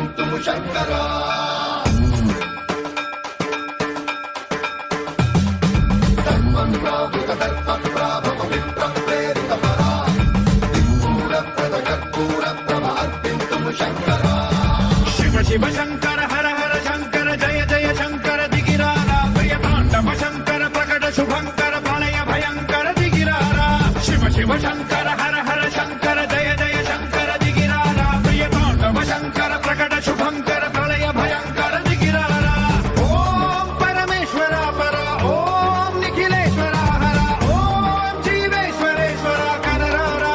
అర్పింతుము శంకర సన్మన్రావృత దర్ప ప్రాభవ విప్ర ప్రేరిత పరా దిక్పూర ప్రద కర్పూర ప్రభ అర్పింతుము శంకర శివ శివ శంకర హర హర శంకర జయ జయ శంకర దిగిరారా ప్రియ తాండవ శంకర ప్రకట శుభంకర ప్రళయ భయంకర దిగిరారా శివ శివ శంకర హర హర శంకర జయ జయ శంకర దిగిరారా ప్రియ తాండవ శంకర ప్రకట శుభంకర ప్రళయ భయంకర దిగిరారా ఓం పరమేశ్వర పర ఓం నిఖిలేశ్వర హర ఓం జీవేశ్వరేశ్వర కరరారా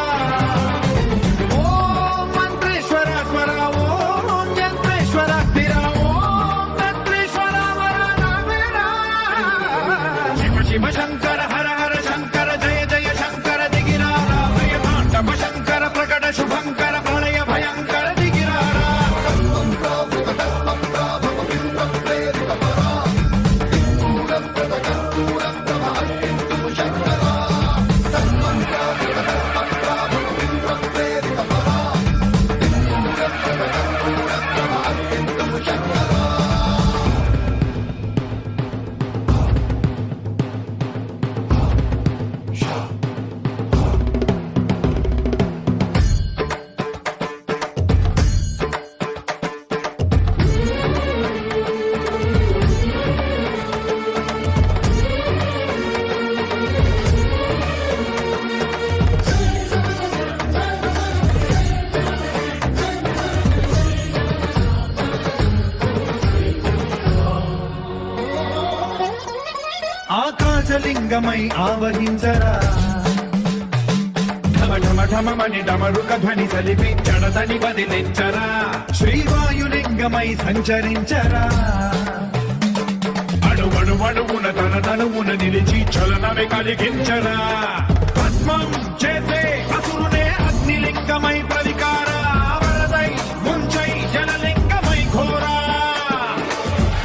ఓం మంత్రేశ్వర స్వర ఓం యంత్రేశ్వర స్థిర ఓం తంత్రేశ్వర వర నామేరా శివ శివ శంకర హర హర శంకర జయ జయ శంకర దిగిరారా ప్రియ తాండవ శంకర ప్రకట శుభంకర ప్రళయ భయంకర దిగిరారా సన్మన్రావృత దర్ప ప్రాభవ విప్ర ప్రేరిత పరా దిక్పూర ప్రద కర్పూర ప్రభ అర్పింతుము శంకర సన్మన్రావృత దర్ప ప్రాభవ విప్ర ప్రేరిత పరా దిక్పూర ప్రద కర్పూర ప్రభ అర్పింతుము శంకర ఆకాశలింగమై ఆవహించరా ఢమ ఢమ ఢమమని డమరుక ధ్వని సలిపి జడదని బదిలించరా శ్రీవాయులింగమై సంచరించరా అణువణువున తన తనువున నిలిచి చలనమే కలిగించరా భస్మం చేసే అసురునే అగ్నిలింగమై ప్రవికార వరదై ముంచై జలలింగమై ఘోరా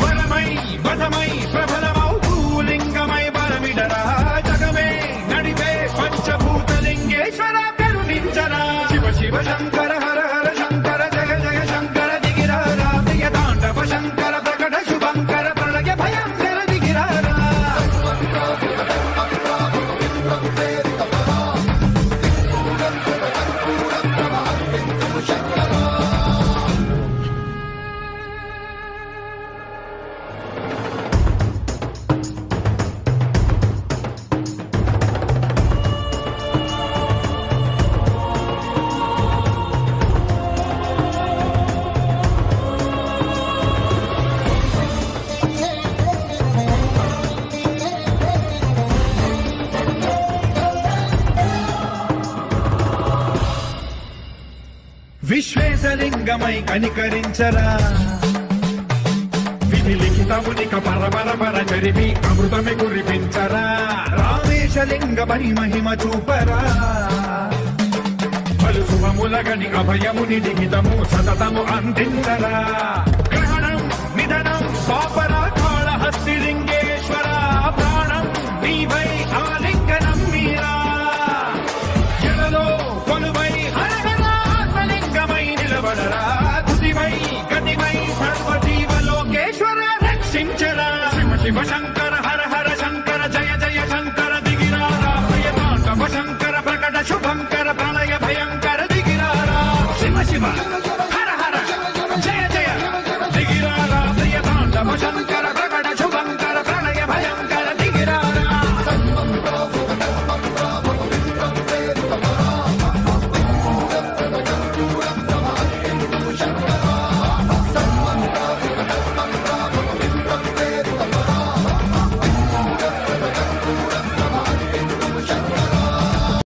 వరమై వదమై ప్రబలమౌ భూలింగమై బలమిడరా జగమే నడిపే పంచభూతలింగేశ్వర పెరునించరా శివ శివ శంకర హర హర శంకర జయ జయ శంకర దిగిరారా ప్రియ తాండవ శంకర ప్రకట శుభంకర ప్రళయ భయంకర దిగిరారా సన్మన్రావృత దర్ప ప్రాభవ విప్ర ప్రేరిత పరా దిక్పూర ప్రద కర్పూర ప్రభ అర్పింతుము శంకర విశ్వేశలింగమై కనికరించరా విధి లిఖితమునిక పరపర చరివి అమృతమి కురిపించరా రామేశలింగమై మహిమ చూపరా పలు శుభములగని అభయముని లిఖితము సతతము అందించరా గ్రహణం నిధనం పాపరా కాళహస్తి లింగేశ్వర ప్రాణం నీవై ఆలింగనం మీరా జలలో కొలువై హరహరాత్మలింగమై నిలబడరా తుదివై గతివై సర్వజీవలోకేశ్వర రక్షించరా శివ శివ శంకర హర హర శంకర జయ జయ శంకర దిగిరారా ప్రియ తాండవ శంకర ప్రకట శుభంకర ప్రళయ భయంకర దిగిరారా శివ శివ